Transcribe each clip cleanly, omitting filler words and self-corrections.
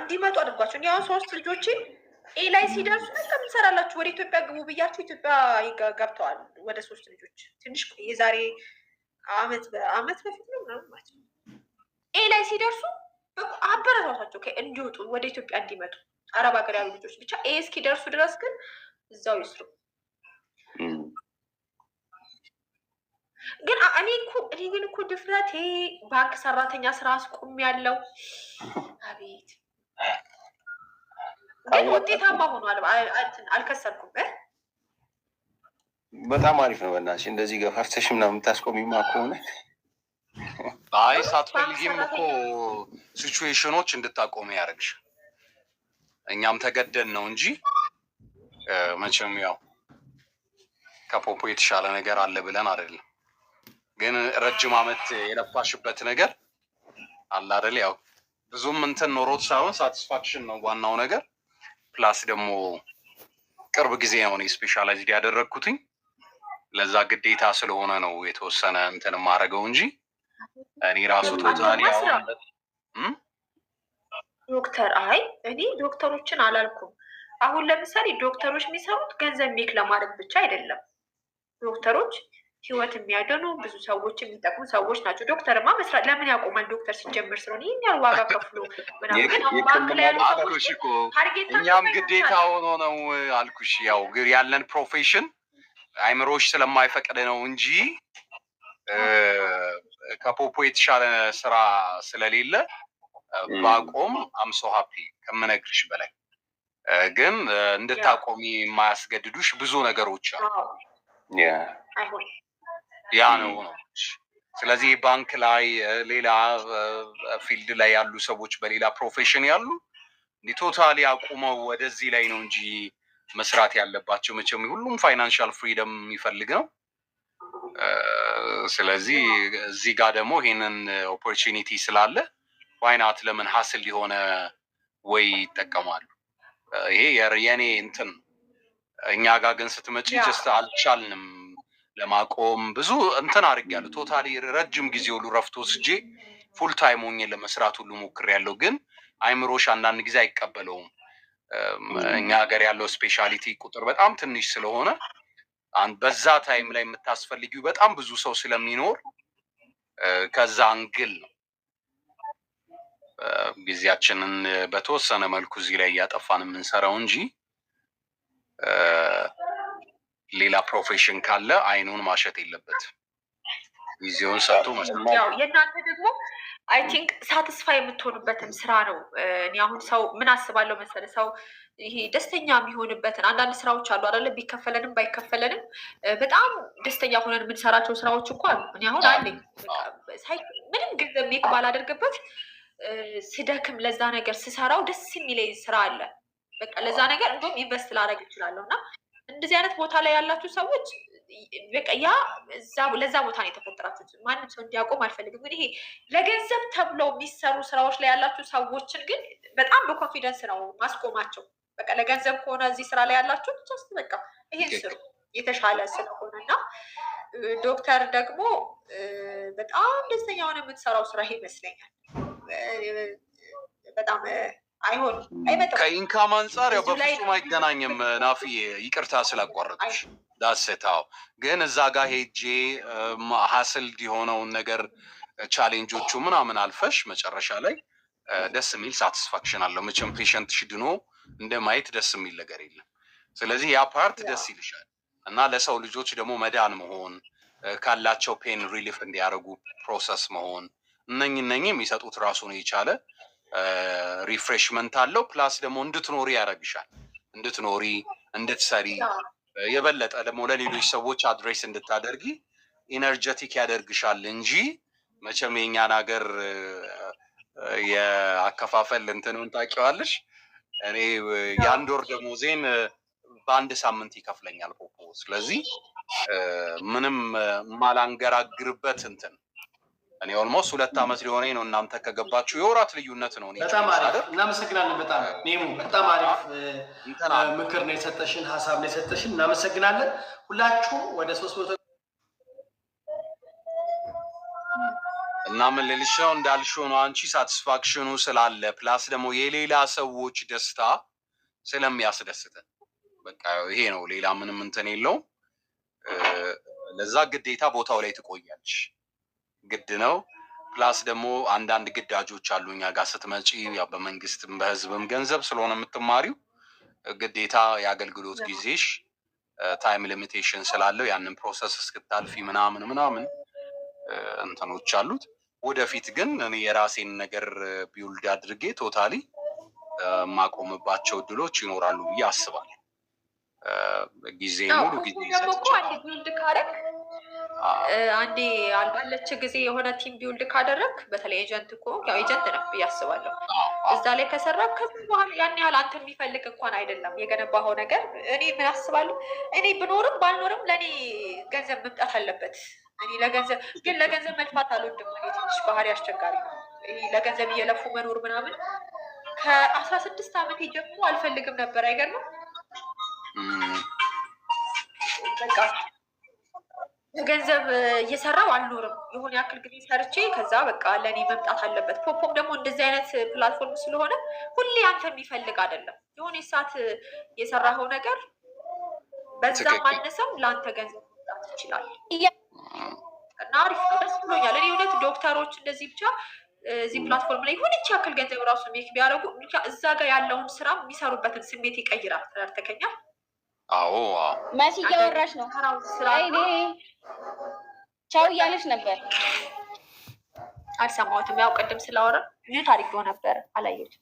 እንዲመጡ አድርጓቸው። እኔ አሁን 3 ልጆችን ኤ ላይ ሲደርሱ ምን ሰራላችሁ ወደ ኢትዮጵያ ግቡ ብያችሁ ኢትዮጵያ ገብተዋል። ወደ 3 ልጆች ትንሽ የዛሬ አመት በፊት ነው ምናምን ማለት ነው። ኤ ላይ ሲደርሱ አበረታቷቸው እንዲወጡ ወደ ኢትዮጵያ እንዲመጡ አረብ ሀገር ያሉ ልጆች ብቻ ኤ እስኪደርሱ ድረስ ግን እዛው ይስሩ። ግን እኔ ግን እኮ ድፍረቴ ባንክ ሰራተኛ ስራ አስቆም ያለው አቤት ግን ውጤታማ ሆኗል። አልከሰርኩም። በጣም አሪፍ ነው። በእናትሽ እንደዚህ ገፋፍተሽ ምናምን የምታስቆሚማ ከሆነ አይ ሳትፈልጊም እኮ ሲቹዌሽኖች እንድታቆሚ ያደርግሽ። እኛም ተገደን ነው እንጂ መቼም ያው ከፖፖ የተሻለ ነገር አለ ብለን አይደለም። ግን ረጅም ዓመት የለፋሽበት ነገር አለ አይደል? ያው ብዙም እንትን ኖሮት ሳይሆን ሳቲስፋክሽን ነው ዋናው ነገር። ፕላስ ደግሞ ቅርብ ጊዜ ነው እኔ ስፔሻላይዝድ ያደረግኩትኝ ለዛ ግዴታ ስለሆነ ነው የተወሰነ እንትን ማድረገው እንጂ እኔ ራሱ ቶታሊ ዶክተር እኔ ዶክተሮችን አላልኩም። አሁን ለምሳሌ ዶክተሮች የሚሰሩት ገንዘብ ሜክ ለማድረግ ብቻ አይደለም። ዶክተሮች ህይወት የሚያድኑ ብዙ ሰዎች የሚጠቅሙ ሰዎች ናቸው። ዶክተርማ መስራት ለምን ያቆማል? ዶክተር ሲጀምር ስለሆነ ይህን ያህል ዋጋ ከፍሎ ባንክ ላይ ያሉ ሰዎች እኛም ግዴታ ሆኖ ነው አልኩሽ። ያው ያለን ፕሮፌሽን አይምሮሽ ስለማይፈቅድ ነው እንጂ ከፖፖ የተሻለ ስራ ስለሌለ ባቆም አምሶ ሀፒ ከምነግርሽ በላይ ግን እንድታቆሚ የማያስገድዱሽ ብዙ ነገሮች አሉ። ያ ነው። ስለዚህ ባንክ ላይ ሌላ ፊልድ ላይ ያሉ ሰዎች በሌላ ፕሮፌሽን ያሉ ቶታሊ አቁመው ወደዚህ ላይ ነው እንጂ መስራት ያለባቸው። መቼም ሁሉም ፋይናንሻል ፍሪደም የሚፈልግ ነው። ስለዚህ እዚህ ጋር ደግሞ ይሄንን ኦፖርቹኒቲ ስላለ ዋይናት ለምን ሀስል የሆነ ወይ ይጠቀማሉ። ይሄ የኔ እንትን እኛ ጋር ግን ስትመጪ ጀስት አልቻልንም ለማቆም ብዙ እንትን አድርጌያለሁ። ቶታሊ ረጅም ጊዜ ሁሉ ረፍት ወስጄ ፉል ታይም ሆኜ ለመስራት ሁሉ ሞክሬያለሁ። ግን አይምሮሽ አንዳንድ ጊዜ አይቀበለውም። እኛ ሀገር ያለው ስፔሻሊቲ ቁጥር በጣም ትንሽ ስለሆነ በዛ ታይም ላይ የምታስፈልጊው በጣም ብዙ ሰው ስለሚኖር ከዛ አንግል ነው ጊዜያችንን በተወሰነ መልኩ እዚህ ላይ እያጠፋን የምንሰራው እንጂ ሌላ ፕሮፌሽን ካለ አይኑን ማሸት የለበት። ጊዜውን ሰጥቶ መስራት። ያው የእናንተ ደግሞ አይ ቲንክ ሳትስፋይ የምትሆኑበትም ስራ ነው። እኔ አሁን ሰው ምን አስባለሁ መሰለህ፣ ሰው ይሄ ደስተኛ የሚሆንበትን አንዳንድ ስራዎች አሉ አይደለ? ቢከፈለንም ባይከፈለንም በጣም ደስተኛ ሆነን የምንሰራቸው ስራዎች እኮ አሉ። እኔ አሁን አለኝ ምንም ገንዘብ ሜክ ባላደርግበት ስደክም ለዛ ነገር ስሰራው ደስ የሚለኝ ስራ አለ። በቃ ለዛ ነገር እንደውም ኢንቨስት ላደርግ እችላለሁ። እና እንደዚህ አይነት ቦታ ላይ ያላችሁ ሰዎች በቃ ለዛ ቦታ ነው የተፈጠራችሁት። ማንም ሰው እንዲያቆም አልፈልግም። ግን ይሄ ለገንዘብ ተብለው የሚሰሩ ስራዎች ላይ ያላችሁ ሰዎችን ግን በጣም በኮንፊደንስ ነው ማስቆማቸው። በቃ ለገንዘብ ከሆነ እዚህ ስራ ላይ ያላችሁ ጀስት በቃ ይሄን ስሩ የተሻለ ስለሆነ እና ዶክተር ደግሞ በጣም ደስተኛ ሆነ የምትሰራው ስራ ይሄ ይመስለኛል። በጣም አይመጣም ከኢንካም አንጻር ያው በፍጹም አይገናኝም። ናፊ ይቅርታ ስላቋረጥሽ ዳሰታው ግን እዛ ጋር ሄጄ ሀስል የሆነውን ነገር ቻሌንጆቹ ምናምን አልፈሽ መጨረሻ ላይ ደስ የሚል ሳቲስፋክሽን አለው። መቼም ፔሸንትሽ ድኖ እንደ ማየት ደስ የሚል ነገር የለም። ስለዚህ ያ ፓርት ደስ ይልሻል እና ለሰው ልጆች ደግሞ መዳን መሆን ካላቸው ፔን ሪሊፍ እንዲያደርጉ ፕሮሰስ መሆን እነኝ የሚሰጡት ራሱን የቻለ ሪፍሬሽመንት አለው። ፕላስ ደግሞ እንድትኖሪ ያደርግሻል። እንድትኖሪ እንድትሰሪ የበለጠ ደግሞ ለሌሎች ሰዎች አድሬስ እንድታደርጊ ኢነርጀቲክ ያደርግሻል እንጂ መቼም የኛን ሀገር የአከፋፈል እንትኑን ታውቂዋለሽ። እኔ የአንድ ወር ደሞዜን በአንድ ሳምንት ይከፍለኛል ፖፖ። ስለዚህ ምንም ማላንገራግርበት እንትን እኔ ኦልሞስት 2 ዓመት ሊሆነኝ ነው። እናንተ ከገባችሁ የወራት ልዩነት ነው። በጣም አሪፍ እናመሰግናለን። በጣም ኔሙ በጣም አሪፍ ምክር ነው የሰጠሽን፣ ሀሳብ ነው የሰጠሽን። እናመሰግናለን። ሁላችሁም ወደ 300 እና ምን ልልሽ ነው እንዳልሽው ነው አንቺ ሳቲስፋክሽኑ ስላለ ፕላስ ደግሞ የሌላ ሰዎች ደስታ ስለሚያስደስተን በቃ ይሄ ነው። ሌላ ምንም እንትን የለውም። ለዛ ግዴታ ቦታው ላይ ትቆያለሽ፣ ግድ ነው። ፕላስ ደግሞ አንዳንድ ግዳጆች አሉ እኛ ጋር ስትመጪ፣ ያው በመንግስትም በህዝብም ገንዘብ ስለሆነ የምትማሪው ግዴታ የአገልግሎት ጊዜሽ ታይም ሊሚቴሽን ስላለው ያንን ፕሮሰስ እስክታልፊ ምናምን እንትኖች አሉት። ወደፊት ግን እኔ የራሴን ነገር ቢውልድ አድርጌ ቶታሊ ማቆምባቸው እድሎች ይኖራሉ ብዬ አስባለሁ። ጊዜ ሙሉ ጊዜ ቢውልድ ካረግ አንዴ ባለች ጊዜ የሆነ ቲም ቢውልድ ካደረግ በተለይ ኤጀንት እኮ ያው ኤጀንት ነው ብዬ አስባለሁ። እዛ ላይ ከሰራ ከዚህ በኋላ ያን ያህል አንተ የሚፈልግ እንኳን አይደለም የገነባኸው ነገር። እኔ ምን አስባለሁ፣ እኔ ብኖርም ባልኖርም ለእኔ ገንዘብ መምጣት አለበት። እኔ ለገንዘብ ግን ለገንዘብ መልፋት አልወድም። ትንሽ ባህሪ አስቸጋሪ ነው። ለገንዘብ እየለፉ መኖር ምናምን ከ16 ዓመቴ ጀምሮ አልፈልግም ነበር። አይገርምም? በቃ ገንዘብ እየሰራው አልኖርም። የሆነ ያክል ጊዜ ሰርቼ ከዛ በቃ ለእኔ መምጣት አለበት። ፖፖም ደግሞ እንደዚህ አይነት ፕላትፎርም ስለሆነ ሁሌ አንተ የሚፈልግ አይደለም። የሆነ ሰዓት የሰራኸው ነገር በዛ ማነሰም ለአንተ ገንዘብ መምጣት ይችላል እና አሪፍ ነው። ደስ ብሎኛል። እኔ እውነት ዶክተሮች እንደዚህ ብቻ እዚህ ፕላትፎርም ላይ የሆነች ያክል ገንዘብ ራሱ ሜክ ቢያደርጉ እዛ ጋር ያለውን ስራ የሚሰሩበትን ስሜት ይቀይራል። ተረድተከኛል? አዎ መሲ እያወራች ነው። ቻው እያለች ነበር። አልሰማሁትም። ያው ቅድም ስላወራ ምን ታሪክ ነበር አላየሁትም።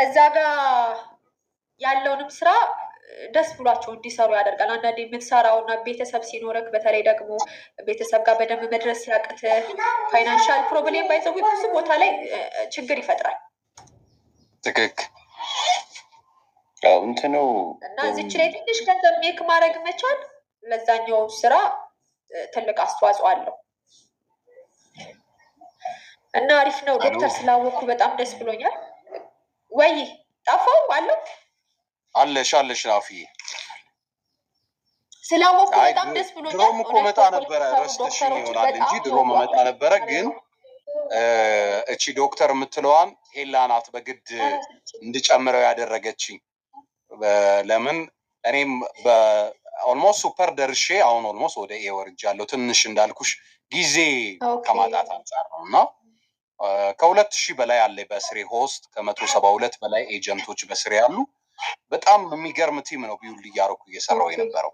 እዛ ጋር ያለውንም ስራ ደስ ብሏቸው እንዲሰሩ ያደርጋል። አንዳንዴ የምትሰራውና ቤተሰብ ሲኖረክ፣ በተለይ ደግሞ ቤተሰብ ጋር በደንብ መድረስ ሲያቅት ፋይናንሻል ፕሮብሌም ባይዘው ብዙ ቦታ ላይ ችግር ይፈጥራል። ትክክል እንትኑ እና እዚች ላይ ትንሽ ገንዘብ ሜክ ማድረግ መቻል ለዛኛው ስራ ትልቅ አስተዋጽኦ አለው እና አሪፍ ነው። ዶክተር ስላወቅኩ በጣም ደስ ብሎኛል። ወይ ጠፋው አለው አለሽ ናፍዬ ስላወቅኩ በጣም ደስ ብሎኛል። ድሮም እኮ መጣ ነበረ፣ ረስተሽኝ ይሆናል እንጂ ድሮም መጣ ነበረ። ግን እቺ ዶክተር የምትለዋን ሄላ ናት በግድ እንድጨምረው ያደረገችኝ። ለምን እኔም ኦልሞስት ሱፐር ደርሼ አሁን ኦልሞስት ወደ ኤ ወርጃለሁ። ትንሽ እንዳልኩሽ ጊዜ ከማጣት አንጻር ነው እና ከ2000 በላይ አለ በስሬ ሆስት፣ ከ172 በላይ ኤጀንቶች በስሬ ያሉ። በጣም የሚገርም ቲም ነው ቢውልድ እያደረኩ እየሰራው የነበረው።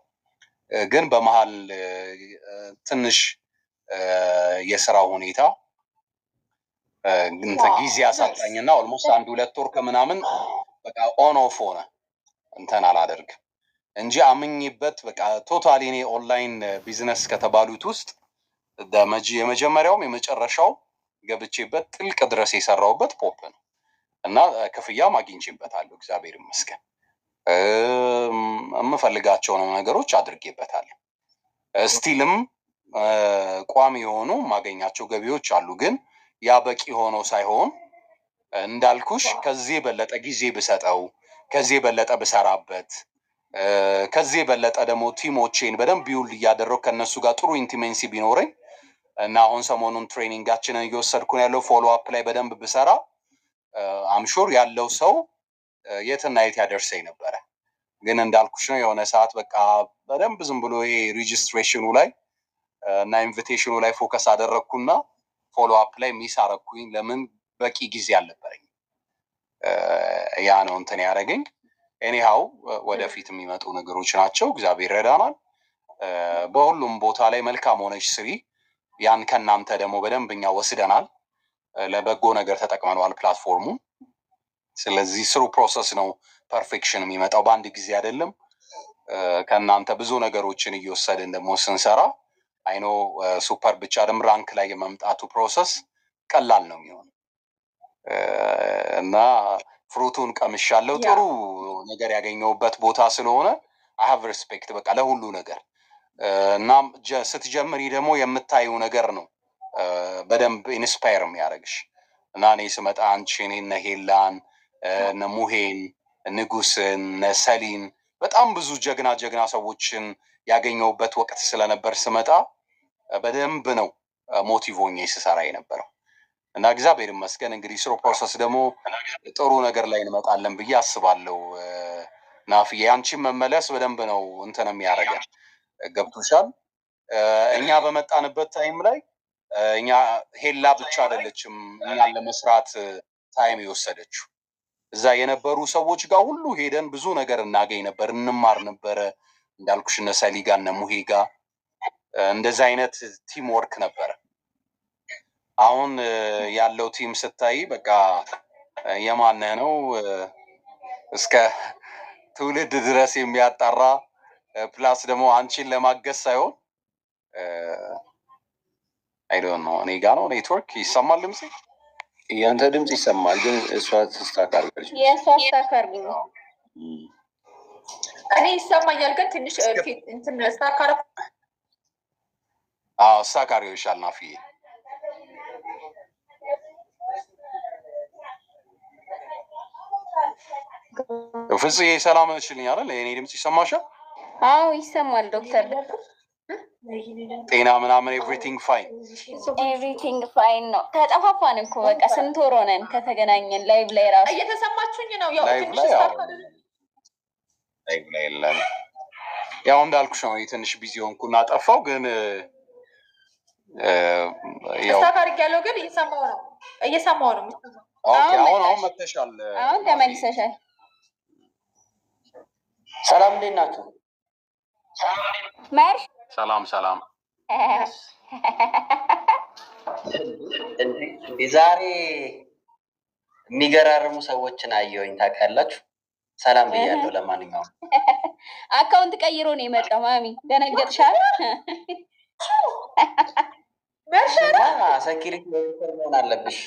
ግን በመሀል ትንሽ የስራ ሁኔታ ጊዜ ያሳጣኝና ኦልሞስት 1-2 ወር ከምናምን በቃ ኦን ኦፍ ሆነ። እንትን አላደርግም እንጂ አምኜበት በቃ ቶታሊ እኔ ኦንላይን ቢዝነስ ከተባሉት ውስጥ የመጀመሪያውም የመጨረሻው ገብቼበት ጥልቅ ድረስ የሰራውበት ፖፕ ነው እና ክፍያም አግኝቼበታለሁ። እግዚአብሔር ይመስገን። የምፈልጋቸውን ነገሮች አድርጌበታለሁ። ስቲልም ቋሚ የሆኑ ማገኛቸው ገቢዎች አሉ። ግን ያ በቂ ሆኖ ሳይሆን እንዳልኩሽ ከዚህ የበለጠ ጊዜ ብሰጠው፣ ከዚህ የበለጠ ብሰራበት፣ ከዚህ የበለጠ ደግሞ ቲሞቼን በደንብ ቢውልድ እያደረኩ ከነሱ ጋር ጥሩ ኢንቲሜንሲ ቢኖረኝ እና አሁን ሰሞኑን ትሬኒንጋችንን እየወሰድኩ ነው ያለው ፎሎ አፕ ላይ በደንብ ብሰራ አምሹር ያለው ሰው የትና የት ያደርሰኝ ነበረ። ግን እንዳልኩሽ ነው የሆነ ሰዓት በቃ በደንብ ዝም ብሎ ይሄ ሬጂስትሬሽኑ ላይ እና ኢንቪቴሽኑ ላይ ፎከስ አደረግኩና ፎሎ አፕ ላይ ሚስ አረግኩኝ። ለምን በቂ ጊዜ አልነበረኝ። ያ ነው እንትን ያደረገኝ። ኤኒሃው ወደፊት የሚመጡ ነገሮች ናቸው። እግዚአብሔር ይረዳናል። በሁሉም ቦታ ላይ መልካም ሆነች ስሪ። ያን ከእናንተ ደግሞ በደንብ እኛ ወስደናል፣ ለበጎ ነገር ተጠቅመነዋል ፕላትፎርሙ። ስለዚህ ስሩ ፕሮሰስ ነው ፐርፌክሽን የሚመጣው፣ በአንድ ጊዜ አይደለም። ከእናንተ ብዙ ነገሮችን እየወሰድን ደግሞ ስንሰራ አይኖ ሱፐር ብቻ ደም ራንክ ላይ የመምጣቱ ፕሮሰስ ቀላል ነው የሚሆን እና ፍሩቱን ቀምሻለሁ። ጥሩ ነገር ያገኘሁበት ቦታ ስለሆነ አይ ሃቭ ሪስፔክት በቃ ለሁሉ ነገር። እና ስትጀምሪ ደግሞ የምታዩ ነገር ነው በደንብ ኢንስፓየር የሚያደርግሽ። እና እኔ ስመጣ አንቺን፣ እነ ሄላን፣ እነ ሙሄን፣ ንጉስን፣ እነ ሰሊን በጣም ብዙ ጀግና ሰዎችን ያገኘሁበት ወቅት ስለነበር ስመጣ በደንብ ነው ሞቲቭ ሆኜ ስሰራ የነበረው እና እግዚአብሔር ይመስገን እንግዲህ ስሮ ፕሮሰስ ደግሞ ጥሩ ነገር ላይ እንመጣለን ብዬ አስባለሁ። ናፍዬ አንቺን መመለስ በደንብ ነው እንትን የሚያደርገን ገብቶሻል። እኛ በመጣንበት ታይም ላይ እኛ ሄላ ብቻ አይደለችም እኛን ለመስራት ታይም የወሰደችው። እዛ የነበሩ ሰዎች ጋር ሁሉ ሄደን ብዙ ነገር እናገኝ ነበር፣ እንማር ነበረ። እንዳልኩሽ እነ ሰሊ ጋር እነ ሙሄ ጋር እንደዚህ አይነት ቲም ወርክ ነበረ። አሁን ያለው ቲም ስታይ በቃ የማነህ ነው እስከ ትውልድ ድረስ የሚያጣራ ፕላስ ደግሞ አንቺን ለማገዝ ሳይሆን አይዶን ነው። እኔ ጋ ነው ኔትወርክ ይሰማል ድምጽ? ያንተ ድምጽ ይሰማል፣ ግን እሷ ተስተካክላለች። የእሷ አስተካክል እኔ ይሰማኛል፣ ግን ትንሽ ፊት እንትን ስታካረ ስታካሪው ይሻል ናፍዬ። ፍጽዬ ሰላም ነሽልኝ አይደል? የእኔ ድምጽ ይሰማሻል? አዎ ይሰማል ዶክተር። ጤና ምናምን ኤቭሪቲንግ ፋይን? ኤቭሪቲንግ ፋይን ነው። ተጠፋፋን እኮ በቃ ስንት ወር ሆነን ከተገናኘን። ላይቭ ላይ ራሱ እየተሰማችሁኝ ነው? ያው ላይቭ ላይ የለም። ያው እንዳልኩሽ ነው ትንሽ ቢዚ ሆንኩና ጠፋው፣ ግን ያው ስታካርግ ያለው ግን እየሰማው ነው። ኦኬ አሁን መተሻል። አሁን ተመልሰሻል። ሰላም እንዴት ናችሁ? ማርሽ ሰላም ሰላም። ዛሬ የሚገራርሙ ሰዎችን አየሁኝ። ታውቃላችሁ? ሰላም ብያለሁ። ለማንኛውም አካውንት ቀይሮ ነው የመጣው። ማሚ ደነገጥሻል? ሰኪሪቲ መሆን አለብሽ።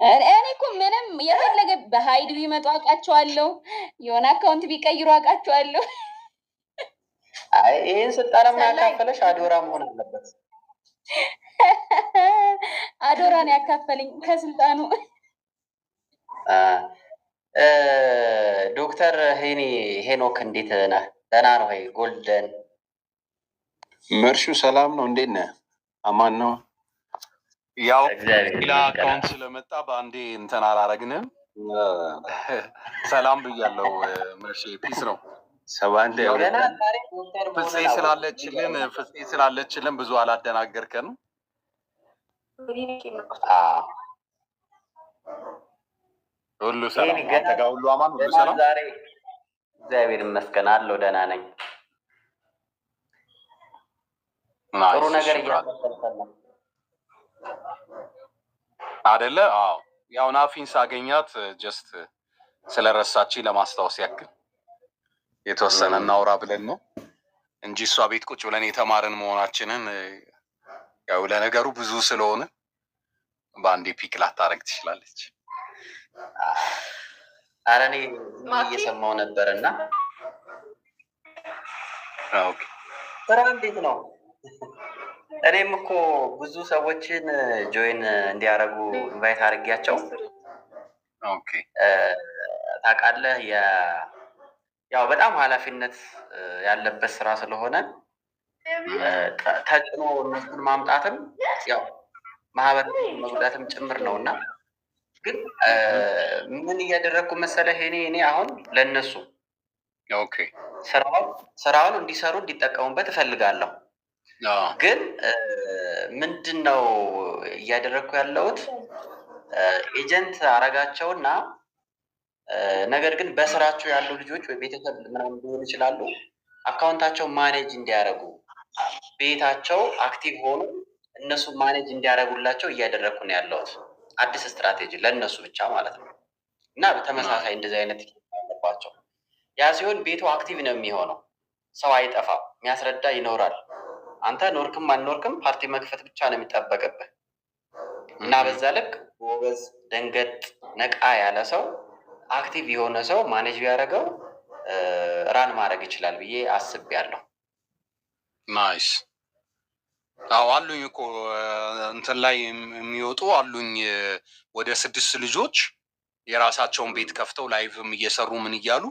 እኔ እኮ ምንም የፈለገ በሀይድ ቢመጡ አውቃቸዋለሁ። የሆነ አካውንት ቢቀይሩ አውቃቸዋለሁ። አይ ይህን ስልጣን ያካፈለሽ አዶራ መሆን አለበት። አዶራን ያካፈለኝ ከስልጣኑ። ዶክተር ሄኖክ እንዴት ነህ? ደህና ነው? ጎልደን መርሹ ሰላም ነው? እንዴት ነህ? አማን ነው? ያው ሌላ አካውንት ስለመጣ በአንዴ እንትን አላረግንም። ሰላም ብያለው። መርሼ ፒስ ነው። ፍፄ ስላለችልን ብዙ አላደናገርከንም። ሁሉ ሰላም አንተ ጋር ሁሉ አማን ሁሉ ሰላም? እግዚአብሔር ይመስገን አለው። ደህና ነኝ። ጥሩ ነገር እያመሰልከን ነው አደለ? አዎ ያው ናፊን ሳገኛት ጀስት ስለረሳችኝ ለማስታወስ ያክል የተወሰነ እናውራ ብለን ነው እንጂ እሷ ቤት ቁጭ ብለን የተማርን መሆናችንን ያው ለነገሩ ብዙ ስለሆነ በአንዴ ፒክ ላታረግ ትችላለች። ኧረ እኔ እየሰማሁ ነበር እና ስራ እንዴት ነው? እኔም እኮ ብዙ ሰዎችን ጆይን እንዲያደርጉ ኢንቫይት አድርጊያቸው ታውቃለህ። ያው በጣም ኃላፊነት ያለበት ስራ ስለሆነ ተጭኖ እነሱን ማምጣትም ያው ማህበረሰብ መጉዳትም ጭምር ነው እና ግን ምን እያደረግኩ መሰለህ እኔ አሁን ለእነሱ ስራውን እንዲሰሩ እንዲጠቀሙበት እፈልጋለሁ። ግን ምንድን ነው እያደረግኩ ያለሁት? ኤጀንት አረጋቸውና ነገር ግን በስራቸው ያሉ ልጆች ወይ ቤተሰብ ምናምን ሊሆኑ ይችላሉ። አካውንታቸው ማኔጅ እንዲያደርጉ ቤታቸው አክቲቭ ሆኑ እነሱ ማኔጅ እንዲያደርጉላቸው እያደረግኩ ነው ያለሁት። አዲስ ስትራቴጂ ለእነሱ ብቻ ማለት ነው። እና በተመሳሳይ እንደዚህ አይነት አለባቸው። ያ ሲሆን ቤቱ አክቲቭ ነው የሚሆነው። ሰው አይጠፋም፣ የሚያስረዳ ይኖራል። አንተ ኖርክም አልኖርክም ፓርቲ መክፈት ብቻ ነው የሚጠበቅብህ። እና በዛ ልክ ጎበዝ፣ ደንገጥ፣ ነቃ ያለ ሰው አክቲቭ የሆነ ሰው ማኔጅ ቢያደርገው ራን ማድረግ ይችላል ብዬ አስቤያለሁ። ናይስ። አዎ አሉኝ እኮ እንትን ላይ የሚወጡ አሉኝ ወደ 6 ልጆች የራሳቸውን ቤት ከፍተው ላይቭም እየሰሩ ምን እያሉ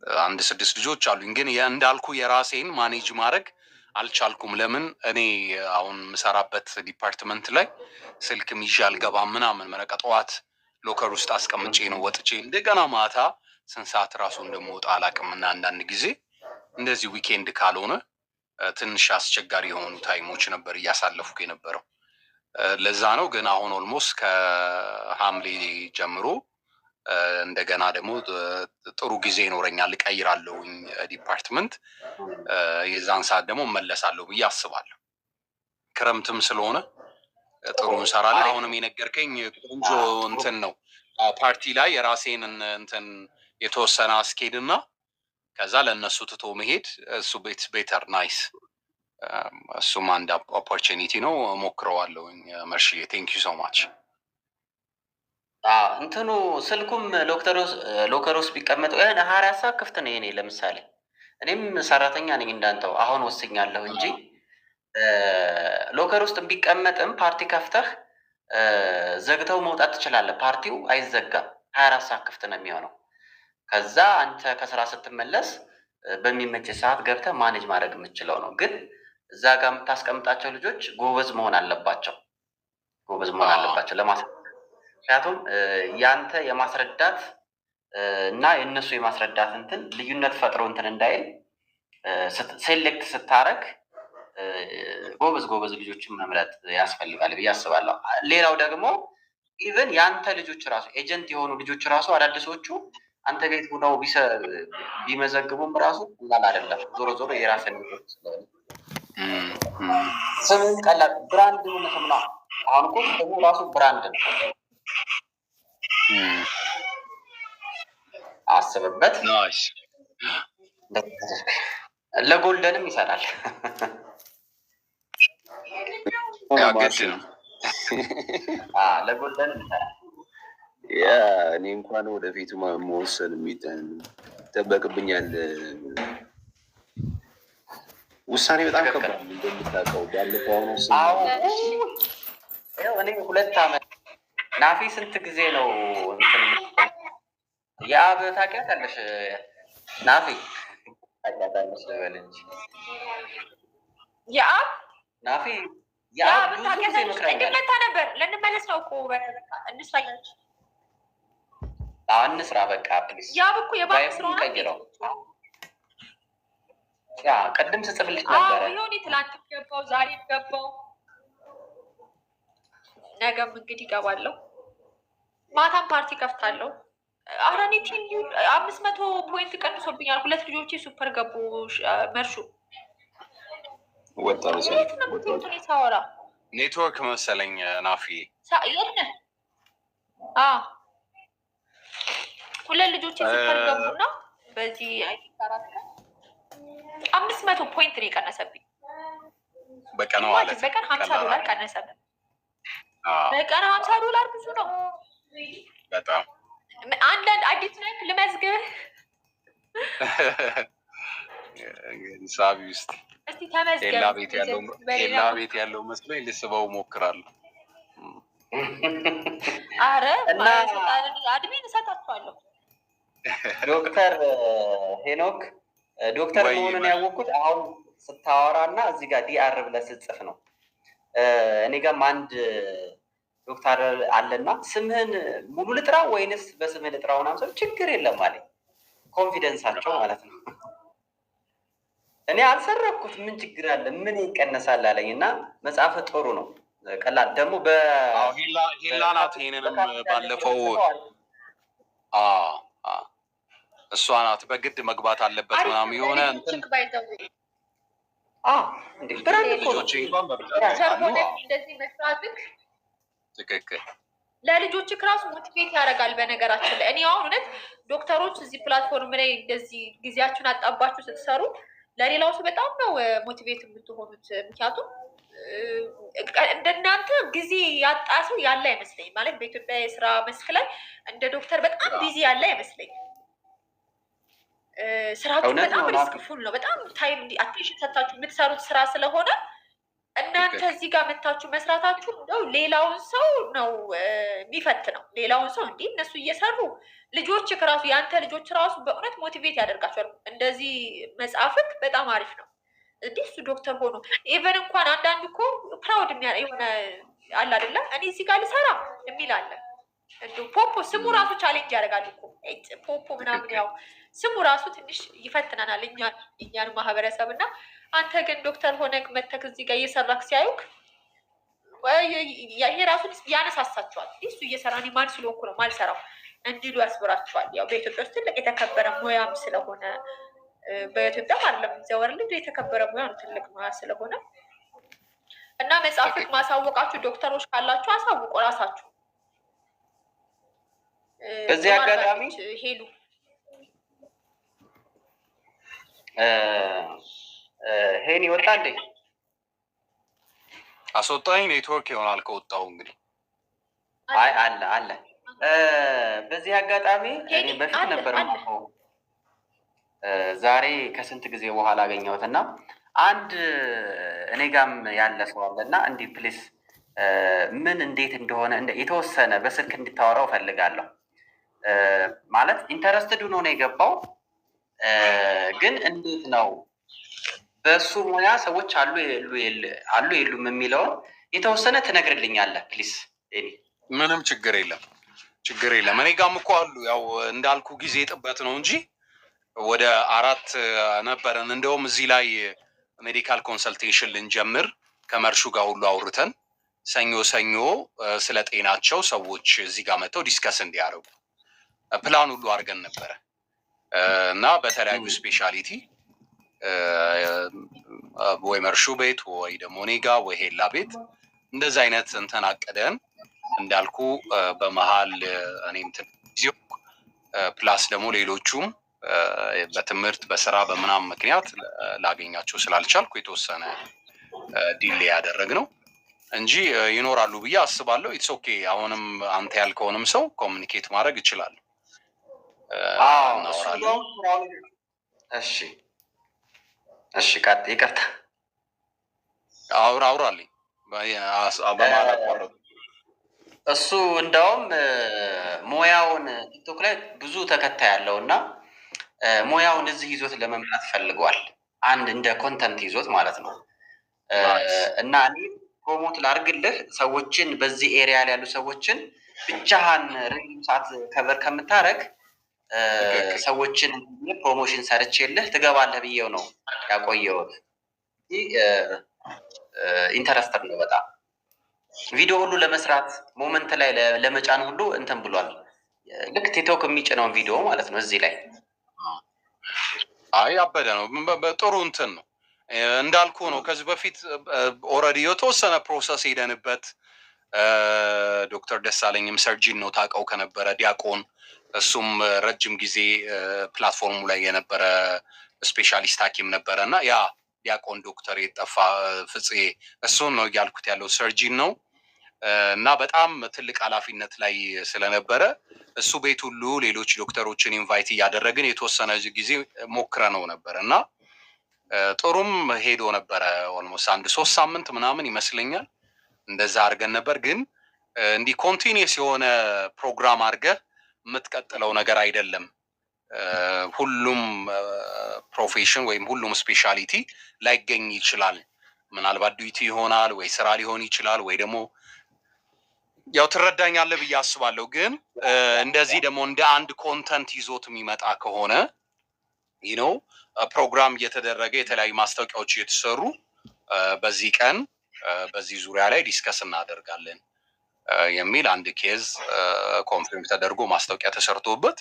1-6 ልጆች አሉኝ። ግን እንዳልኩ የራሴን ማኔጅ ማድረግ አልቻልኩም። ለምን እኔ አሁን የምሰራበት ዲፓርትመንት ላይ ስልክም ይዤ አልገባም ምናምን መረቀ ጠዋት ሎከር ውስጥ አስቀምጬ ነው ወጥቼ እንደገና ማታ ስንት ሰዓት ራሱ እንደምወጣ አላውቅም። እና አንዳንድ ጊዜ እንደዚህ ዊኬንድ ካልሆነ ትንሽ አስቸጋሪ የሆኑ ታይሞች ነበር እያሳለፍኩ የነበረው። ለዛ ነው። ግን አሁን ኦልሞስት ከሐምሌ ጀምሮ እንደገና ደግሞ ጥሩ ጊዜ ይኖረኛል፣ እቀይራለሁኝ ዲፓርትመንት። የዛን ሰዓት ደግሞ እመለሳለሁ ብዬ አስባለሁ። ክረምትም ስለሆነ ጥሩ እንሰራለን። አሁንም የነገርከኝ ቆንጆ እንትን ነው። ፓርቲ ላይ የራሴን እንትን የተወሰነ አስኬድ እና ከዛ ለእነሱ ትቶ መሄድ እሱ ቤተር ናይስ። እሱም አንድ ኦፖርቹኒቲ ነው፣ ሞክረዋለሁኝ። መርሽዬ ቴንክ ዩ ሶ ማች። እንትኑ ስልኩም ሎከር ውስጥ ቢቀመጠው 24 ሰዓት ክፍት ነው የኔ። ለምሳሌ እኔም ሰራተኛ ነኝ እንዳንተው፣ አሁን ወስኛለሁ እንጂ ሎከር ውስጥ ቢቀመጥም ፓርቲ ከፍተህ ዘግተው መውጣት ትችላለህ። ፓርቲው አይዘጋም፣ 24 ሰዓት ክፍት ነው የሚሆነው። ከዛ አንተ ከስራ ስትመለስ በሚመች ሰዓት ገብተህ ማኔጅ ማድረግ የምትችለው ነው። ግን እዛ ጋር የምታስቀምጣቸው ልጆች ጎበዝ መሆን አለባቸው፣ ለማስረዳት። ምክንያቱም ያንተ የማስረዳት እና የእነሱ የማስረዳት እንትን ልዩነት ፈጥሮ እንትን እንዳይል ሴሌክት ስታረግ ጎበዝ ልጆችን መምረጥ ያስፈልጋል ብዬ አስባለሁ። ሌላው ደግሞ ኢቨን የአንተ ልጆች ራሱ ኤጀንት የሆኑ ልጆች ራሱ አዳዲሶቹ አንተ ቤት ሆነው ቢመዘግቡም ራሱ ቀላል አይደለም። ዞሮ ዞሮ የራስን ልጆች ስለሆነ ስምን ቀላል ብራንድ ሆነ ስም ነው። አሁን እኮ ስሙ ራሱ ብራንድ ነው። አስብበት። ለጎልደንም ይሰራል። ለጎልደንም ይሰራል። ያ እኔ እንኳን ወደፊቱ መወሰን ይጠበቅብኛል። ውሳኔ በጣም ከባድ እንደምታውቀው ባለፈው እኔ 2 ዓመት ናፊ ስንት ጊዜ ነው የአብ ታውቂያታለሽ? ናፊ ታውቂያታለሽ ልበል እንጂ የአብ ናፊ የአብ ታውቂያታለሽ? እንድመታ ነበር ልንመለስ ነው እኮ እንስራለች። እንስራ በቃ ፕሊዝ። ያብ እኮ የባንክ ስለሆነ ቀይረው። ያ ቅድም ስጽፍልሽ ነበረ። ይሁን ትላንት ገባው ዛሬ ገባው ነገም እንግዲህ እገባለሁ። ማታም ፓርቲ ከፍታለሁ። አራኔ 500 ፖይንት ቀንሶብኛል። 2 ልጆቼ ሱፐር ገቡ። መርሹ ወጣው ሳወራ ኔትወርክ መሰለኝ ናፊ የለ 2 ልጆቼ ሱፐር ገቡና በዚህ 500 ፖይንት ነው የቀነሰብኝ። በቀን ማለት በቀን $50 ቀነሰብኝ። በቀን $50 ብዙ ነው በጣም። አንዳንድ አዲስ ነህ ልመዝግብህ ሳቢ ውስጥ እስቲ ተመዝገብ። ኤላ ቤት ያለው መስሎኝ ልስበው ሞክራለሁ። አረ አድሜን እሰጣችኋለሁ። ዶክተር ሄኖክ ዶክተር መሆኑን ያወቅኩት አሁን ስታወራ እና እዚህ ጋር ዲአር ብለህ ስትጽፍ ነው። እኔ ጋርም አንድ ዶክተር አለና ስምህን ሙሉ ልጥራ ወይንስ በስምህ ልጥራ ሆናም ሰው ችግር የለም አለኝ። ኮንፊደንሳቸው ማለት ነው። እኔ አልሰረኩት ምን ችግር አለ ምን ይቀነሳል አለኝ እና መጽሐፍ ጥሩ ነው ቀላል ደግሞ ሂላ ናት። ይሄንንም ባለፈው እሷ ናት በግድ መግባት አለበት ምናምን የሆነ እንትን እንደዚህ መስራትህ ትክክል ለልጆችህ ራሱ ሞቲቬት ያደርጋል። በነገራችን ላይ እኔ አሁን እውነት ዶክተሮች እዚህ ፕላትፎርም ላይ እንደዚህ ጊዜያችሁን አጣባችሁ ስትሰሩ ለሌላው ሰው በጣም ነው ሞቲቬት የምትሆኑት። ምክንያቱም እንደናንተ ጊዜ ያጣ ሰው ያለ አይመስለኝም። ማለት በኢትዮጵያ የስራ መስክ ላይ እንደ ዶክተር በጣም ቢዚ ያለ አይመስለኝም። ስራችሁ በጣም ሪስክፉል ነው። በጣም ታይም አቴንሽን ሰጥታችሁ የምትሰሩት ስራ ስለሆነ እናንተ እዚህ ጋር መታችሁ መስራታችሁ እንደው ሌላውን ሰው ነው የሚፈትነው። ሌላውን ሰው እንዲህ እነሱ እየሰሩ ልጆች ከራሱ የአንተ ልጆች ራሱ በእውነት ሞቲቬት ያደርጋቸዋል። እንደዚህ መጽሐፍክ በጣም አሪፍ ነው። እሱ ዶክተር ሆኖ ኢቨን እንኳን አንዳንድ እኮ ፕራውድ የሆነ አለ አይደለ? እኔ እዚህ ጋር ልሰራ የሚል አለ። እንደው ፖፖ ስሙ ራሱ ቻሌንጅ ያደርጋል እኮ ፖፖ ምናምን፣ ያው ስሙ ራሱ ትንሽ ይፈትነናል እኛን ማህበረሰብ። እና አንተ ግን ዶክተር ሆነህ መተክ እዚህ ጋር እየሰራክ ሲያዩክ ይሄ ራሱ ያነሳሳቸዋል። እሱ እየሰራ እኔ ማን ስለሆንኩ ነው ማልሰራው እንዲሉ ያስብራቸዋል። ያው በኢትዮጵያ ውስጥ ትልቅ የተከበረ ሙያም ስለሆነ በኢትዮጵያ አይደለም እዚያ ወርልድ የተከበረ ሙያ ነው፣ ትልቅ ሙያ ስለሆነ እና መጽሐፍት ማሳወቃችሁ ዶክተሮች ካላችሁ አሳውቁ ራሳችሁ። በዚህ አጋጣሚ ሄሉ ሄኒ ወጣ እንዴ? አስወጣኝ። ኔትወርክ ይሆናል ከወጣው እንግዲህ። አይ አለ። በዚህ አጋጣሚ እኔ በፊት ነበር ማውቀው፣ ዛሬ ከስንት ጊዜ በኋላ አገኘሁት እና አንድ እኔ ጋም ያለ ሰው አለ እና እንዲህ ፕሊስ ምን እንዴት እንደሆነ የተወሰነ በስልክ እንድታወራው ፈልጋለሁ። ማለት ኢንተረስትድ ሆኖ ነው የገባው፣ ግን እንዴት ነው በሱ ሙያ ሰዎች አሉ የሉም የሚለውን የተወሰነ ትነግርልኛለህ ፕሊስ? ምንም ችግር የለም። እኔ ጋም እኮ አሉ። ያው እንዳልኩ ጊዜ ጥበት ነው እንጂ ወደ 4 ነበረን። እንደውም እዚህ ላይ ሜዲካል ኮንሰልቴሽን ልንጀምር ከመርሹ ጋር ሁሉ አውርተን ሰኞ ስለ ጤናቸው ሰዎች እዚህ ጋር መጥተው ዲስከስ እንዲያደርጉ ፕላን ሁሉ አድርገን ነበረ እና በተለያዩ ስፔሻሊቲ ወይ መርሹ ቤት ወይ ደግሞ ኔጋ ወይ ሄላ ቤት እንደዚህ አይነት እንትን አቀደን። እንዳልኩ በመሀል እኔም ትንዚው ፕላስ ደግሞ ሌሎቹም በትምህርት በስራ በምናም ምክንያት ላገኛቸው ስላልቻልኩ የተወሰነ ዲሌ ያደረግነው እንጂ ይኖራሉ ብዬ አስባለሁ። ኢትስ ኦኬ። አሁንም አንተ ያልከውንም ሰው ኮሚኒኬት ማድረግ ይችላል። እሺ ቀጥ ይቅርታ አውራልኝ በማለት እሱ እንደውም ሙያውን ቲክቶክ ላይ ብዙ ተከታይ ያለው እና ሙያውን እዚህ ይዞት ለመምጣት ፈልጓል። አንድ እንደ ኮንተንት ይዞት ማለት ነው። እና እኔ ፕሮሞት ላርግልህ ሰዎችን በዚህ ኤሪያ ላይ ያሉ ሰዎችን ብቻህን ረጅም ሰዓት ከበር ከምታረግ ሰዎችን ፕሮሞሽን ሰርቼልህ ትገባለህ ብዬው ነው ያቆየሁት። ኢንተረስተር ነው በጣም ቪዲዮ ሁሉ ለመስራት ሞመንት ላይ ለመጫን ሁሉ እንትን ብሏል። ልክ ቲክቶክ የሚጭነውን ቪዲዮ ማለት ነው እዚህ ላይ። አይ አበደ ነው። ጥሩ እንትን ነው እንዳልኩ ነው። ከዚህ በፊት ኦልሬዲ የተወሰነ ፕሮሰስ ሄደንበት ዶክተር ደሳለኝም ሰርጂን ነው ታውቀው ከነበረ ዲያቆን፣ እሱም ረጅም ጊዜ ፕላትፎርሙ ላይ የነበረ ስፔሻሊስት ሐኪም ነበረ እና ያ ዲያቆን ዶክተር የጠፋ ፍፄ እሱን ነው እያልኩት ያለው ሰርጂን ነው እና በጣም ትልቅ ኃላፊነት ላይ ስለነበረ እሱ ቤት ሁሉ ሌሎች ዶክተሮችን ኢንቫይት እያደረግን የተወሰነ ጊዜ ሞክረ ነው ነበር እና ጥሩም ሄዶ ነበረ። ኦልሞስት 3 ሳምንት ምናምን ይመስለኛል እንደዛ አድርገን ነበር። ግን እንዲህ ኮንቲኒየስ የሆነ ፕሮግራም አድርገህ የምትቀጥለው ነገር አይደለም። ሁሉም ፕሮፌሽን ወይም ሁሉም ስፔሻሊቲ ላይገኝ ይችላል። ምናልባት ዱቲ ይሆናል ወይ ስራ ሊሆን ይችላል ወይ ደግሞ ያው ትረዳኛለህ ብዬ አስባለሁ። ግን እንደዚህ ደግሞ እንደ አንድ ኮንተንት ይዞት የሚመጣ ከሆነ ነው ፕሮግራም እየተደረገ የተለያዩ ማስታወቂያዎች እየተሰሩ በዚህ ቀን በዚህ ዙሪያ ላይ ዲስከስ እናደርጋለን የሚል አንድ ኬዝ ኮንፊርም ተደርጎ ማስታወቂያ ተሰርቶበት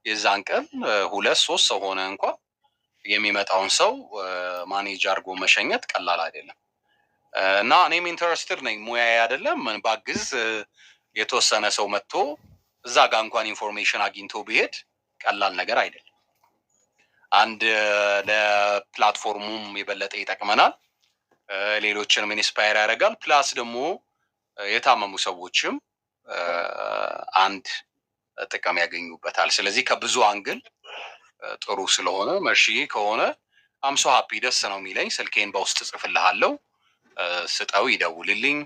የዛን ቀን 2-3 ሰው ሆነ እንኳን የሚመጣውን ሰው ማኔጅ አድርጎ መሸኘት ቀላል አይደለም እና እኔም ኢንተረስትድ ነኝ። ሙያዬ አይደለም ምን ባግዝ የተወሰነ ሰው መጥቶ እዛ ጋር እንኳን ኢንፎርሜሽን አግኝቶ ቢሄድ ቀላል ነገር አይደለም። አንድ ለፕላትፎርሙም የበለጠ ይጠቅመናል፣ ሌሎችንም ኢንስፓየር ያደርጋል። ፕላስ ደግሞ የታመሙ ሰዎችም አንድ ጥቅም ያገኙበታል። ስለዚህ ከብዙ አንግል ጥሩ ስለሆነ መርሽዬ ከሆነ አምሶ ሀፒ ደስ ነው የሚለኝ። ስልኬን በውስጥ ጽፍልሃለሁ፣ ስጠው ይደውልልኝ፣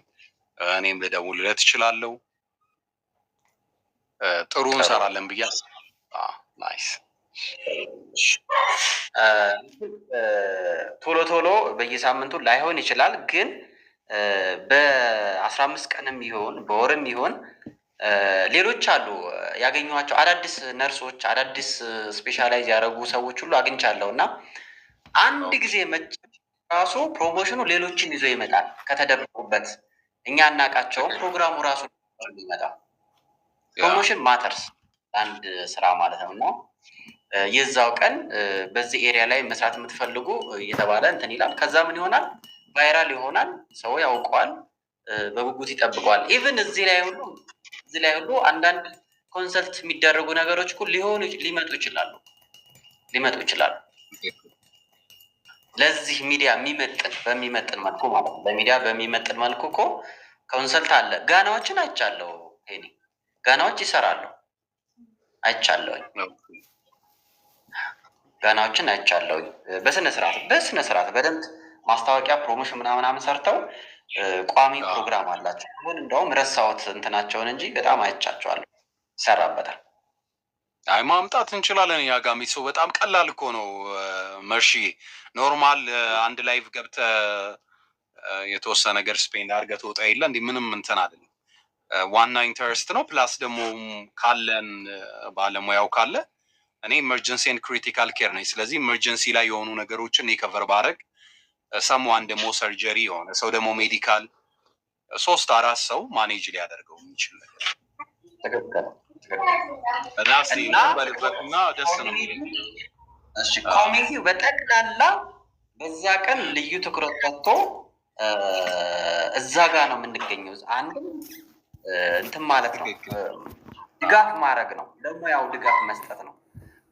እኔም ልደውልለት እችላለሁ። ጥሩ እንሰራለን ብዬ ናይስ ቶሎ ቶሎ በየሳምንቱ ላይሆን ይችላል፣ ግን በ15 ቀንም ይሆን በወርም ይሆን ሌሎች አሉ ያገኘኋቸው አዳዲስ ነርሶች፣ አዳዲስ ስፔሻላይዝ ያደረጉ ሰዎች ሁሉ አግኝቻለሁ እና አንድ ጊዜ መጭ ራሱ ፕሮሞሽኑ ሌሎችን ይዞ ይመጣል። ከተደበቁበት እኛ እናውቃቸውም ፕሮግራሙ ራሱ ይመጣል። ፕሮሞሽን ማተርስ አንድ ስራ ማለት ነው እና የዛው ቀን በዚህ ኤሪያ ላይ መስራት የምትፈልጉ እየተባለ እንትን ይላል። ከዛ ምን ይሆናል? ቫይራል ይሆናል። ሰው ያውቀዋል፣ በጉጉት ይጠብቀዋል። ኢቭን እዚህ ላይ ሁሉ አንዳንድ ኮንሰልት የሚደረጉ ነገሮች እኮ ሊመጡ ይችላሉ። ለዚህ ሚዲያ በሚመጥን መልኩ ማለት ነው። ለሚዲያ በሚመጥን መልኩ እኮ ኮንሰልት አለ። ጋናዎችን አይቻለሁ። ጋናዎች ይሰራሉ፣ አይቻለሁኝ። ጋናዎችን አይቻለሁኝ። በስነ ስርዓት በደንብ ማስታወቂያ ፕሮሞሽን ምናምን ሰርተው ቋሚ ፕሮግራም አላቸው። አሁን እንደውም ረሳሁት እንትናቸውን እንጂ በጣም አይቻቸዋለሁ። ይሰራበታል። አይ ማምጣት እንችላለን። ያጋሚ ሰው በጣም ቀላል እኮ ነው። መርሺ ኖርማል አንድ ላይቭ ገብተህ የተወሰነ ነገር ስፔንድ አድርገህ ትወጣ የለ እንዲህ ምንም እንትን አይደለም። ዋና ኢንተረስት ነው። ፕላስ ደግሞ ካለን ባለሙያው ካለ እኔ ኢመርጀንሲ ኤንድ ክሪቲካል ኬር ነኝ። ስለዚህ ኢመርጀንሲ ላይ የሆኑ ነገሮችን የከቨር ባረግ ሰምዋን ደግሞ ሰርጀሪ የሆነ ሰው ደግሞ ሜዲካል 3-4 ሰው ማኔጅ ሊያደርገው የሚችል ነገር እና ደስ ነው። ኮሚቴው በጠቅላላ በዛ ቀን ልዩ ትኩረት ሰጥቶ እዛ ጋር ነው የምንገኘው። አንድም እንትን ማለት ነው፣ ድጋፍ ማድረግ ነው፣ ለሙያው ድጋፍ መስጠት ነው።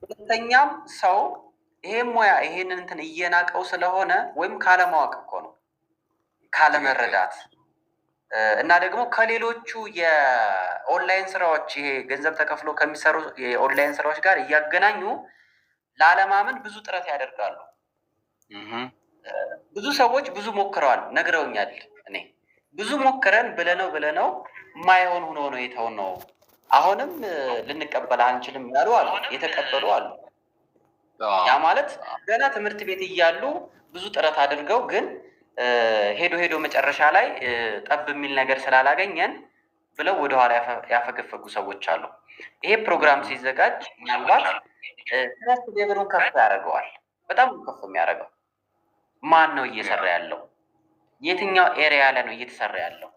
ሁለተኛም ሰው ይሄ ሙያ ይሄንን እንትን እየናቀው ስለሆነ ወይም ካለማወቅ እኮ ነው፣ ካለመረዳት እና ደግሞ ከሌሎቹ የኦንላይን ስራዎች ይሄ ገንዘብ ተከፍሎ ከሚሰሩ የኦንላይን ስራዎች ጋር እያገናኙ ላለማመን ብዙ ጥረት ያደርጋሉ። ብዙ ሰዎች ብዙ ሞክረዋል፣ ነግረውኛል። እኔ ብዙ ሞክረን ብለነው የማይሆን ሆኖ ነው የተውን ነው። አሁንም ልንቀበል አንችልም ያሉ አሉ፣ የተቀበሉ አሉ። ያ ማለት ገና ትምህርት ቤት እያሉ ብዙ ጥረት አድርገው ግን ሄዶ መጨረሻ ላይ ጠብ የሚል ነገር ስላላገኘን ብለው ወደኋላ ያፈገፈጉ ሰዎች አሉ። ይሄ ፕሮግራም ሲዘጋጅ ምናልባት ትምህርት ሌብሩን ከፍ ያደርገዋል። በጣም ከፍ የሚያደርገው ማን ነው እየሰራ ያለው? የትኛው ኤሪያ ላይ ነው እየተሰራ ያለው?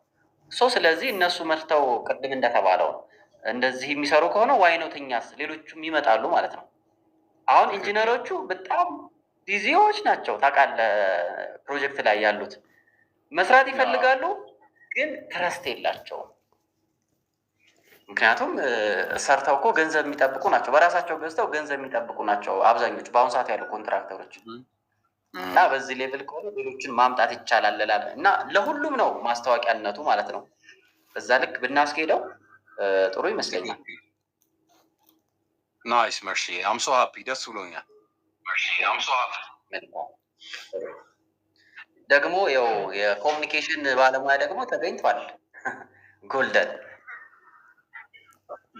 ስለዚህ እነሱ መርተው ቅድም እንደተባለው እንደዚህ የሚሰሩ ከሆነ ዋይኖተኛስ ሌሎቹም ይመጣሉ ማለት ነው። አሁን ኢንጂነሮቹ በጣም ቢዚዎች ናቸው ታውቃለህ። ፕሮጀክት ላይ ያሉት መስራት ይፈልጋሉ፣ ግን ትረስት የላቸውም። ምክንያቱም ሰርተው እኮ ገንዘብ የሚጠብቁ ናቸው። በራሳቸው ገዝተው ገንዘብ የሚጠብቁ ናቸው አብዛኞቹ በአሁኑ ሰዓት ያሉ ኮንትራክተሮች። እና በዚህ ሌቭል ከሆነ ሌሎችን ማምጣት ይቻላል እላለሁ። እና ለሁሉም ነው ማስታወቂያነቱ ማለት ነው። በዛ ልክ ብናስኬደው ጥሩ ይመስለኛል። ናይስ መርሺ አም ሶ ሃፒ ደስ ብሎኛል። ደግሞ ያው የኮሚኒኬሽን ባለሙያ ደግሞ ተገኝቷል።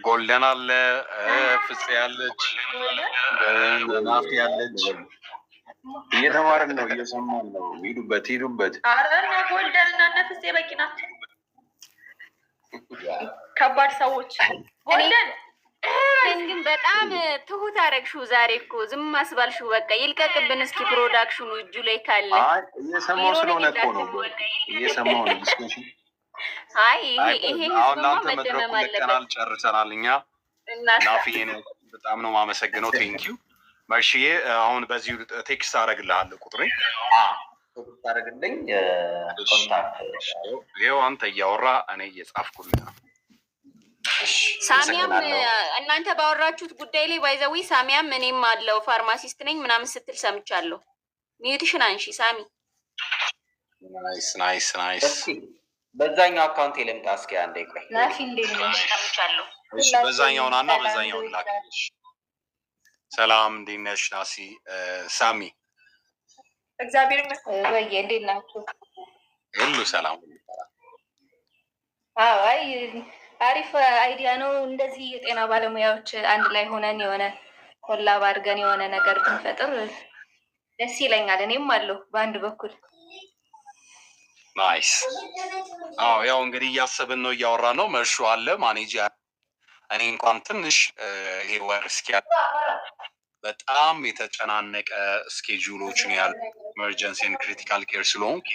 ጎልደን አለ፣ ፍፄ ያለች፣ ናፊ ያለች። እየተማርን ነው፣ እየሰማን ነው። ሂዱበት። አረ ጎልደን እና እነ ፍፄ በቂ ናቸው። ከባድ ሰዎች ጎልደን ግን በጣም ትሁት አደረግሽው። ዛሬ እኮ ዝም አስባልሽው። በቃ ይልቀቅብን እስኪ ፕሮዳክሽኑ እጁ ላይ ካለ። እየሰማው ስለሆነ እኮ ነው፣ እየሰማው ነው ዲስከሽን። አይ ይሄ አሁን እናንተ መድረኩ ለቀናል፣ ጨርሰናል። እኛ ናፊዬን በጣም ነው የማመሰግነው። ቴንኪዩ መርሺዬ። አሁን በዚሁ ቴክስት አደርግልሃለሁ ቁጥሬ ታደርግልኝ። ይኸው አንተ እያወራ እኔ እየጻፍኩልህ ነው። ሳሚያም እናንተ ባወራችሁት ጉዳይ ላይ ባይዘዊ ሳሚያም እኔም አለው ፋርማሲስት ነኝ ምናምን ስትል ሰምቻለሁ። ሚዩትሽን አንሺ ሳሚ። ናይስ። በዛኛው አካውንት ልምጣ እስኪ አንዴ ቆይ። ናፊ እንዴት ነሽ? ሰምቻለሁ። እሺ በዛኛው ናና በዛኛው ላክልሽ። ሰላም እንዴት ነሽ ናሲ? ሳሚ እግዚአብሔር ይመስገን። ወይ እንዴት ናችሁ? ሁሉ ሰላም። አይ አሪፍ አይዲያ ነው። እንደዚህ የጤና ባለሙያዎች አንድ ላይ ሆነን የሆነ ኮላብ አድርገን የሆነ ነገር ብንፈጥር ደስ ይለኛል። እኔም አለሁ በአንድ በኩል። ናይስ። አዎ ያው እንግዲህ እያሰብን ነው፣ እያወራ ነው። መርሹ አለ ማኔጅ። እኔ እንኳን ትንሽ ይሄ ወር እስኪያ በጣም የተጨናነቀ ስኬጁሎችን ያሉ ኤመርጀንሲን ክሪቲካል ኬር ስለሆንኩ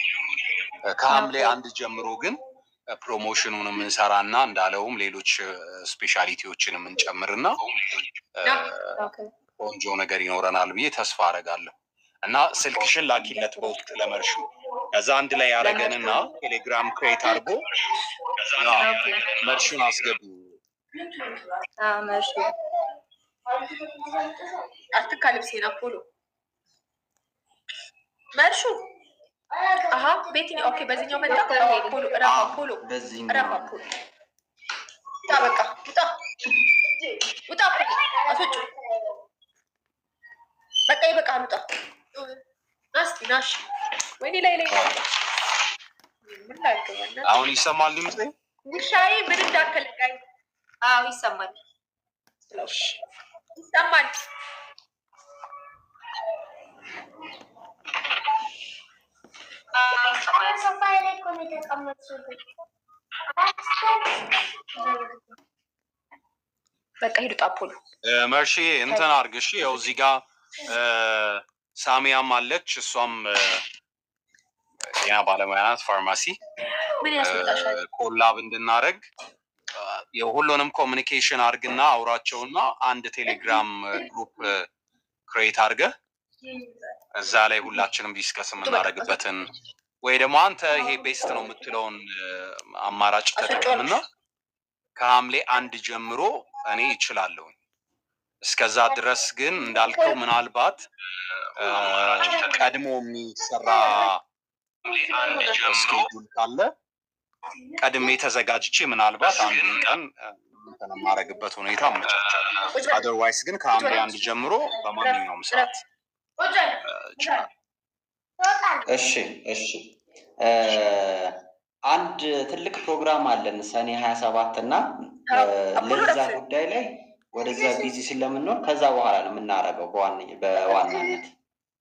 ከሐምሌ 1 ጀምሮ ግን ፕሮሞሽኑን የምንሰራና እንዳለውም ሌሎች ስፔሻሊቲዎችን የምንጨምርና ቆንጆ ነገር ይኖረናል ብዬ ተስፋ አደርጋለሁ። እና ስልክሽን ላኪለት በውስጥ ለመርሹ፣ ከዛ አንድ ላይ ያደረገንና ቴሌግራም ክሬት አድርጎ መርሹን አስገቡ። መርሹ አትካ ልብሴን አፖሎ መርሹ ቤትኛ ኦኬ። በዚህኛው መጣ አፖሎ ረፋ አፖሎ ረፋ አፖሎ በቃ ውጣ ውጣ አስወጪ በቃ ይበቃል። ውጣ ናስቲ ናሽ ወይኔ ላይ ምን ላድርግ? አሁን ይሰማል ድምጼ? ጉርሻዬ ምን እንዳከለቃይ? አዎ ይሰማል ይሰማል። በቃ ሂዱ ጣፖሉ መርሺ እንትን አድርግሽ። ያው እዚህ ጋር ሳሚያም አለች፣ እሷም ጤና ባለሙያ ናት። ፋርማሲ ኮላብ እንድናደርግ የሁሉንም ኮሚኒኬሽን አድርግና አውራቸውና አንድ ቴሌግራም ግሩፕ ክሬት አድርገህ እዛ ላይ ሁላችንም ዲስከስ የምናደርግበትን ወይ ደግሞ አንተ ይሄ ቤስት ነው የምትለውን አማራጭ ተጠቅምና ከሐምሌ 1 ጀምሮ እኔ ይችላለሁ። እስከዛ ድረስ ግን እንዳልከው ምናልባት ቀድሞ የሚሰራ ስኬጁል ካለ ቀድሜ ተዘጋጅቼ ምናልባት አንዱን ቀን የማደርግበት ሁኔታ አመቻቻለሁ። አደርዋይስ ግን ከሐምሌ 1 ጀምሮ በማንኛውም ሰዓት ይችላል። እሺ እሺ። አንድ ትልቅ ፕሮግራም አለን ሰኔ 27 እና ለዛ ጉዳይ ላይ ወደዛ ቢዚ ስለምንሆን ከዛ በኋላ ነው የምናደርገው በዋናነት።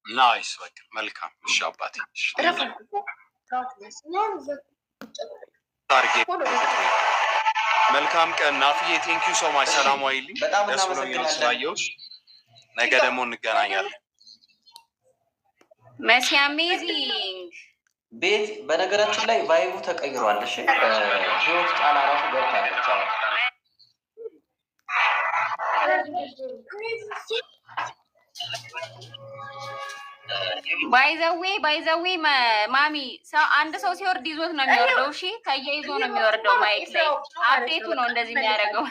ናይስ በቃ መልካም። እሺ አባቴ መልካም ቀን ናፍዬ። ቴንክ ዩ ሶ ማች። ሰላም ዋይልኝ። በጣም ደስ ብሎኛል ስላየሁሽ። ነገ ደግሞ እንገናኛለን። መሲ አሜዚንግ ቤት በነገራችን ላይ ቫይቡ ተቀይሯል። እሺ ህይወት ጫላ ራሱ ገብታለች። ባይዘዌ ማሚ አንድ ሰው ሲወርድ ይዞት ነው የሚወርደው። እሺ ተያይዞ ነው የሚወርደው። ማይክ ላይ አፕዴቱ ነው እንደዚህ የሚያደርገው።